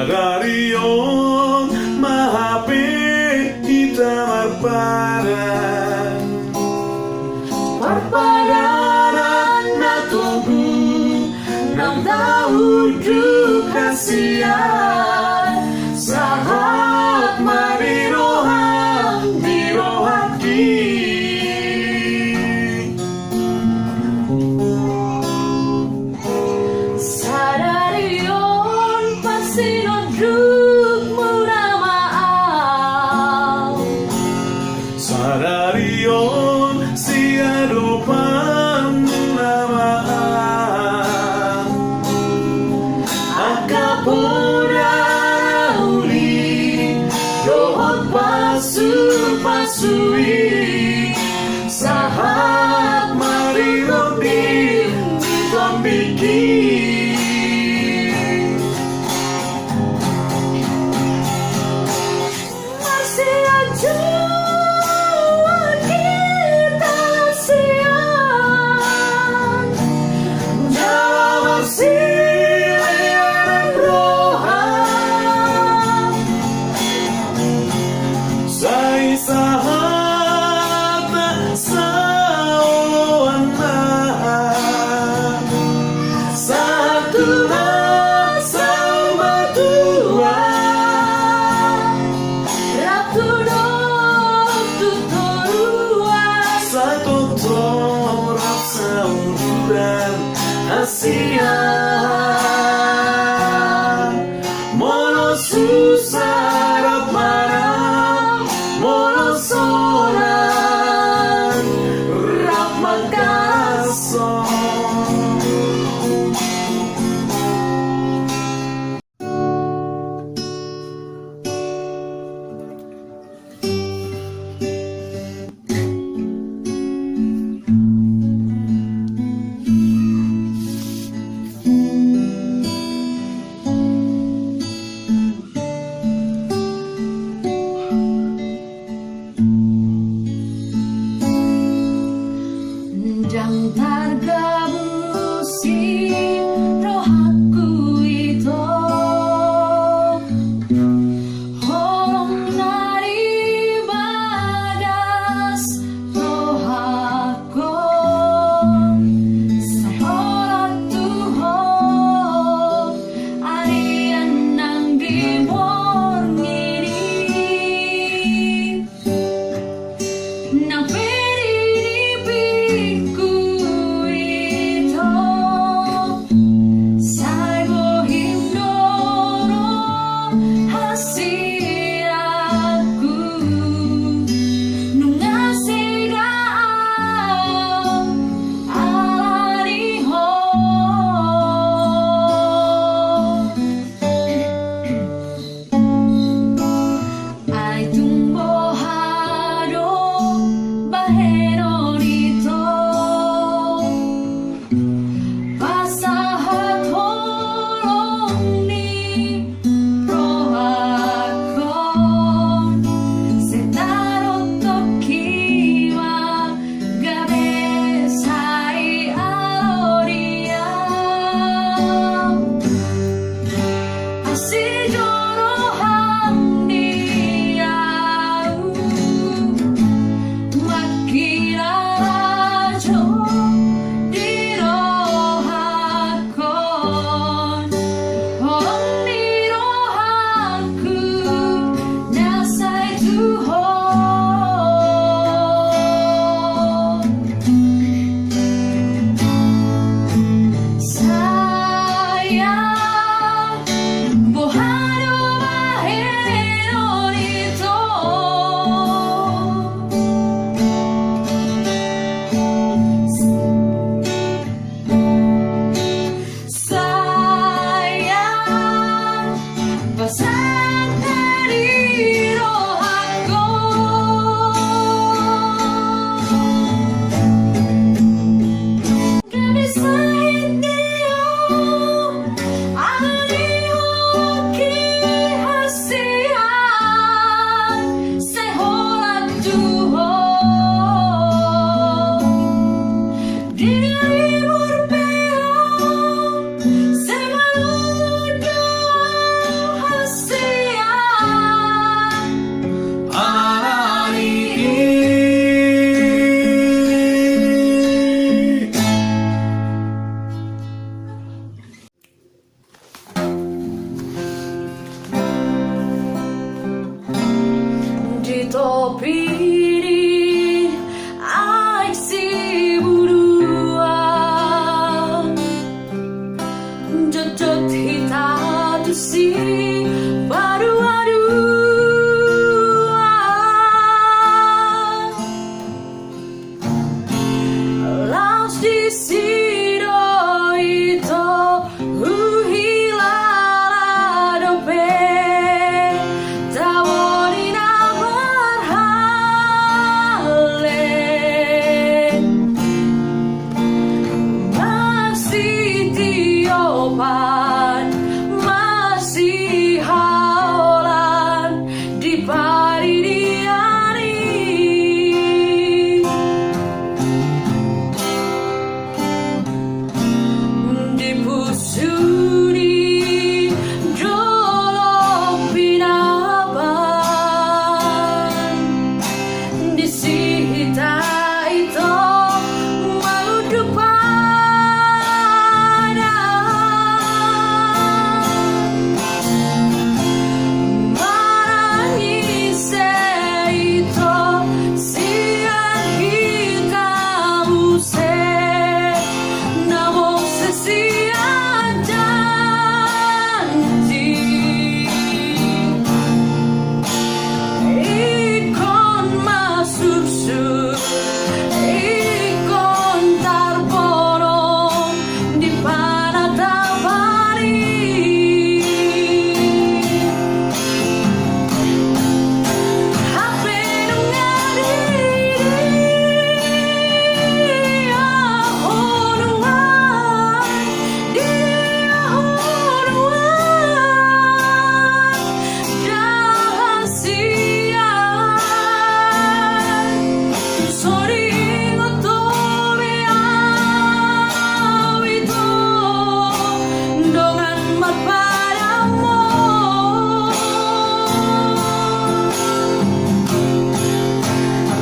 Sadarion mahape kita Parpadaran na tugu ng daudu kasihan Sahat marirohan dirohaki Sadarion pasinoduk muramaaw Sadarion siado panamaan Akapura uli dohot pasu-pasui Sahat marirodin ditambiki Masih aja kita siang Dalam silian roh topini ai si burua jojot hitatu si baru laus di sido ito uhilala dope tawoni na berhale masih tiopan masih haulan di paridiani dipusuri jolok pinapan disita itu mau depan marangis itu siang hitam se namun sesian janji ikon masusur ikon tarborong di panatapani hape nungadiri ahonuan diri ahonuan jangan siang sorry ngotobe awito dongan mat padamu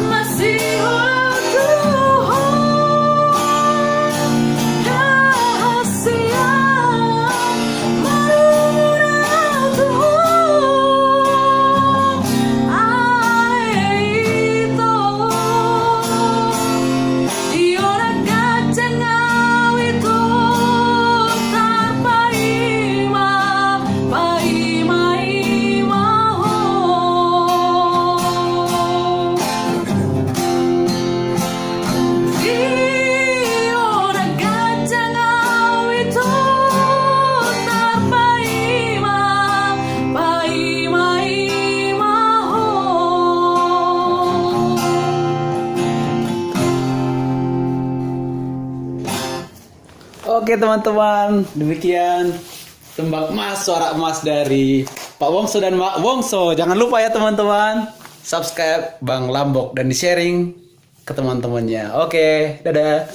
masih rahasia marunau tuh aito diora kacang itu tanpa ima paima ima diora kacang itu tanpa ima paima ima Oke teman-teman, demikian tembang emas, suara emas dari Pak Wongso dan Mak Wongso. Jangan lupa ya teman-teman, subscribe Bang Lambok dan di-sharing ke teman-temannya. Oke, dadah.